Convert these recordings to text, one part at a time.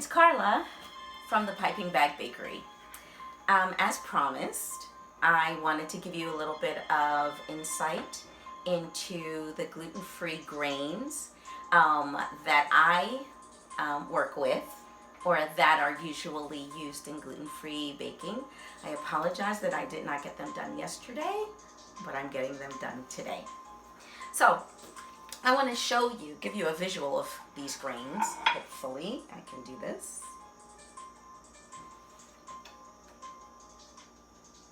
It's Carla from the Piping Bag Bakery. As promised, I wanted to give you a little bit of insight into the gluten-free grains that I work with, or that are usually used in gluten-free baking. I apologize that I did not get them done yesterday, but I'm getting them done today. So I want to show you, give you a visual of these grains. Hopefully I can do this.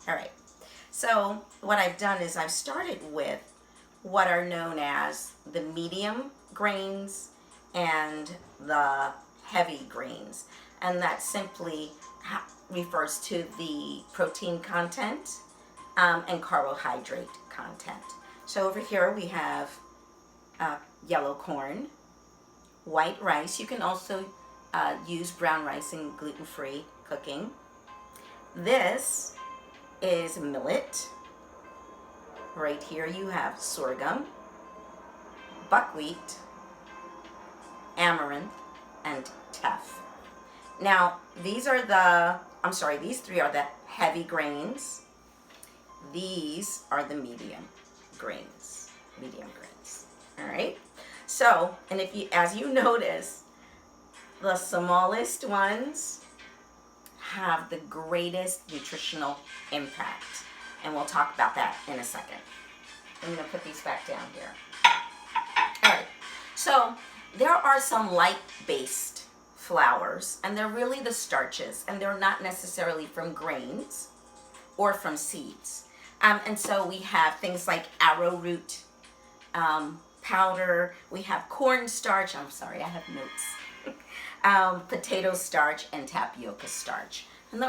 All right, so what I've done is I've started with what are known as the medium grains and the heavy grains, and that simply refers to the protein content and carbohydrate content. So over here we have yellow corn, white rice. You can also use brown rice in gluten-free cooking. This is millet. Right here you have sorghum, buckwheat, amaranth, and teff. Now these three are the heavy grains. These are the medium grains. All right. So, and as you notice, the smallest ones have the greatest nutritional impact, and we'll talk about that in a second. I'm going to put these back down here. All right. So there are some light-based flours, and they're really the starches, and they're not necessarily from grains or from seeds. And so we have things like arrowroot powder, we have cornstarch, I'm sorry, I have notes, potato starch, and tapioca starch. And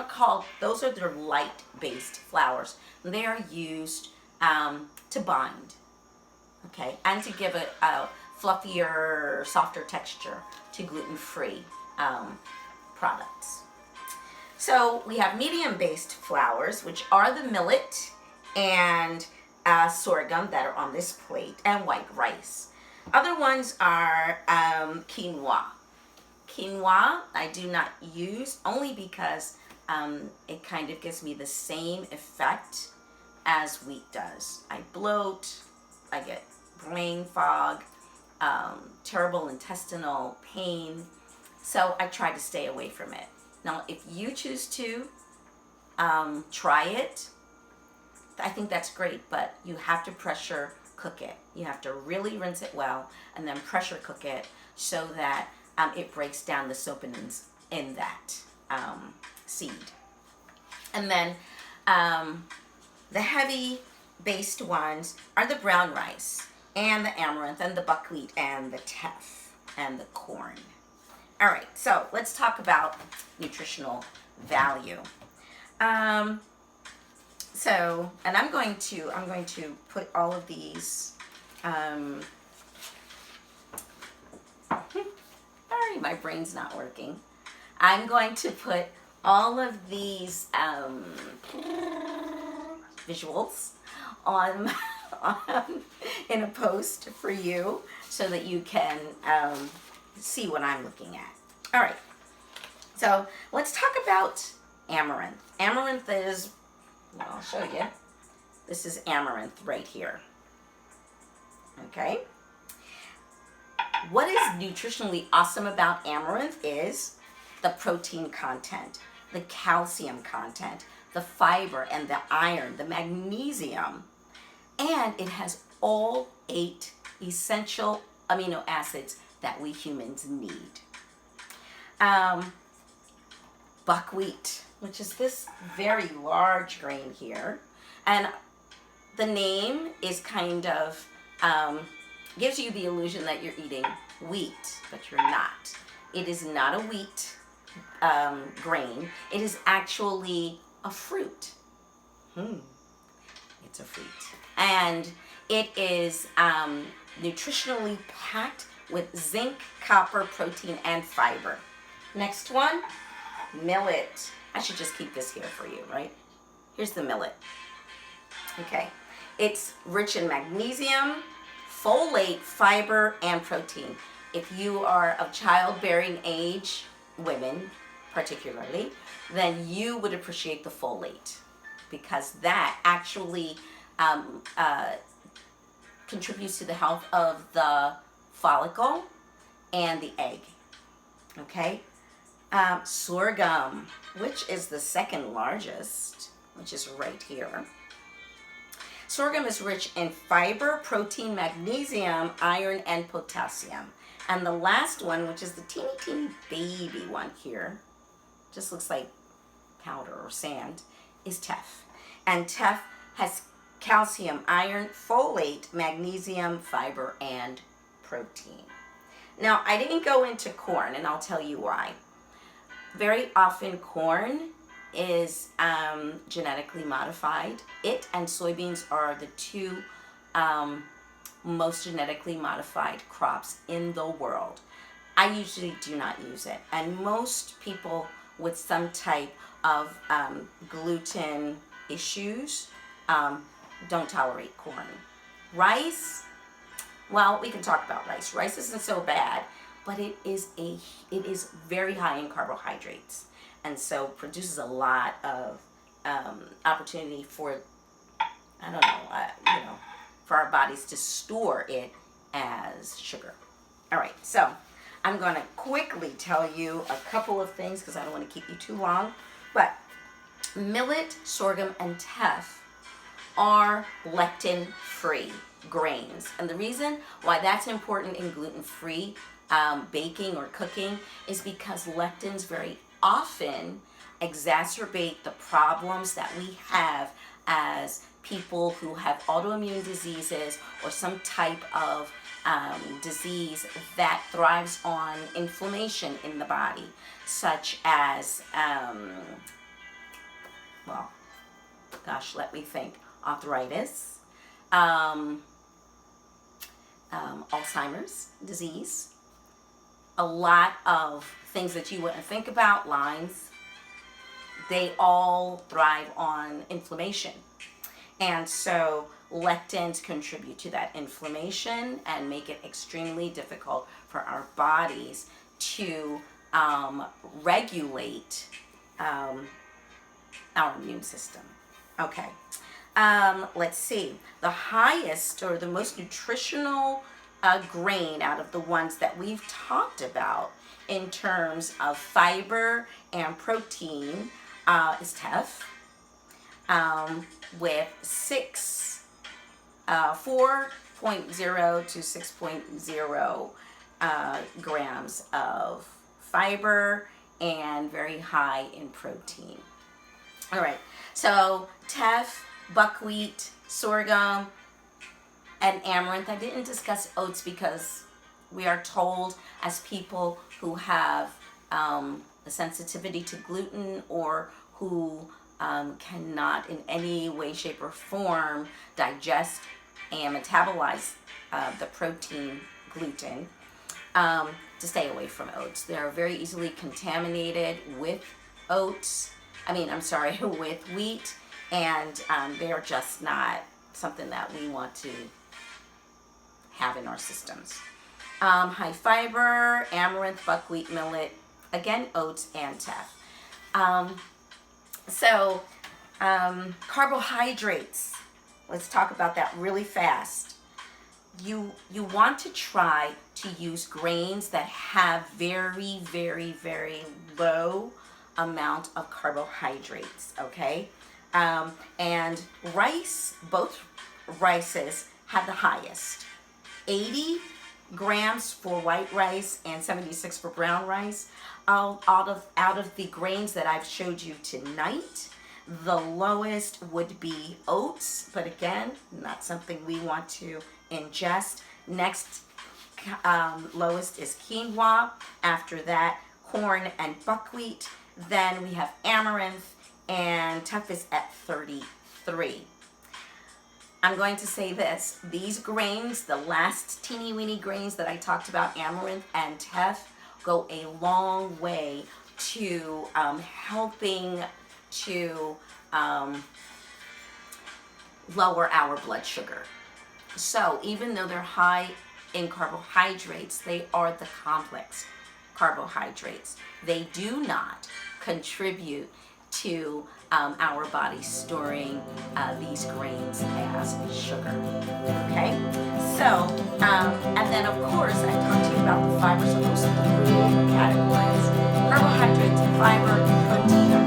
those are their light-based flours. And they are used to bind, okay, and to give a fluffier, softer texture to gluten-free products. So we have medium-based flours, which are the millet and sorghum that are on this plate, and white rice. Other ones are quinoa. Quinoa I do not use only because it kind of gives me the same effect as wheat does. I bloat, I get brain fog, terrible intestinal pain, so I try to stay away from it. Now if you choose to try it, I think that's great, but you have to pressure cook it. You have to really rinse it well and then pressure cook it so that it breaks down the saponins in that seed. And then the heavy based ones are the brown rice and the amaranth and the buckwheat and the teff and the corn. All right, so let's talk about nutritional value. And I'm going to put all of these, sorry, my brain's not working. I'm going to put all of these visuals on in a post for you so that you can see what I'm looking at. All right, so let's talk about amaranth. Amaranth is, well, I'll show you. This is amaranth right here. Okay. What is nutritionally awesome about amaranth is the protein content, the calcium content, the fiber and the iron, the magnesium, and it has all 8 essential amino acids that we humans need. Buckwheat, which is this very large grain here, and the name is kind of gives you the illusion that you're eating wheat, but you're not. It is not a wheat grain. It is actually a fruit. It's a fruit, and it is nutritionally packed with zinc, copper, protein, and fiber. Next one, millet. I should just keep this here for you, right? Here's the millet. Okay. It's rich in magnesium, folate, fiber, and protein. If you are of childbearing age, women particularly, then you would appreciate the folate, because that actually um, uh, contributes to the health of the follicle and the egg. Okay? Sorghum, which is the second largest, which is right here. Sorghum is rich in fiber, protein, magnesium, iron, and potassium. And the last one, which is the teeny baby one here, just looks like powder or sand, is teff. And teff has calcium, iron, folate, magnesium, fiber, and protein. Now, I didn't go into corn, and I'll tell you why. Very often corn is genetically modified. It and soybeans are the two most genetically modified crops in the world. I usually do not use it, and most people with some type of gluten issues don't tolerate corn. Rice, well, we can talk about rice. Rice isn't so bad, but it is very high in carbohydrates, and so produces a lot of opportunity for, I don't know, for our bodies to store it as sugar. All right, so I'm going to quickly tell you a couple of things because I don't want to keep you too long. But millet, sorghum, and teff are lectin-free grains. And the reason why that's important in gluten-free baking or cooking is because lectins very often exacerbate the problems that we have as people who have autoimmune diseases or some type of disease that thrives on inflammation in the body, such as, let me think, arthritis, Alzheimer's disease, a lot of things that you wouldn't think about, Lyme's, they all thrive on inflammation. And so lectins contribute to that inflammation and make it extremely difficult for our bodies to regulate our immune system. Okay, let's see. The highest or the most nutritional grain out of the ones that we've talked about in terms of fiber and protein is teff, with 4.0 to 6.0 grams of fiber and very high in protein. All right, so teff, buckwheat, sorghum, and amaranth. I didn't discuss oats because we are told as people who have a sensitivity to gluten or who cannot in any way, shape, or form digest and metabolize the protein gluten, to stay away from oats. They are very easily contaminated with with wheat, and they are just not something that we want to have in our systems. High fiber, amaranth, buckwheat, millet, again, oats, and teff. Carbohydrates. Let's talk about that really fast. You want to try to use grains that have very, very, very low amount of carbohydrates, okay? And rice, both rices have the highest. 80 grams for white rice and 76 for brown rice. Out of the grains that I've showed you tonight, the lowest would be oats, but again, not something we want to ingest. Next lowest is quinoa. After that, corn and buckwheat. Then we have amaranth, and teff is at 33. I'm going to say this. These grains, the last teeny weeny grains that I talked about, amaranth and teff, go a long way to helping to lower our blood sugar. So even though they're high in carbohydrates, they are the complex carbohydrates. They do not contribute to our body storing these grains as sugar. Okay, so and then of course I talked to you about the fiber. So those three categories: carbohydrates, fiber, protein,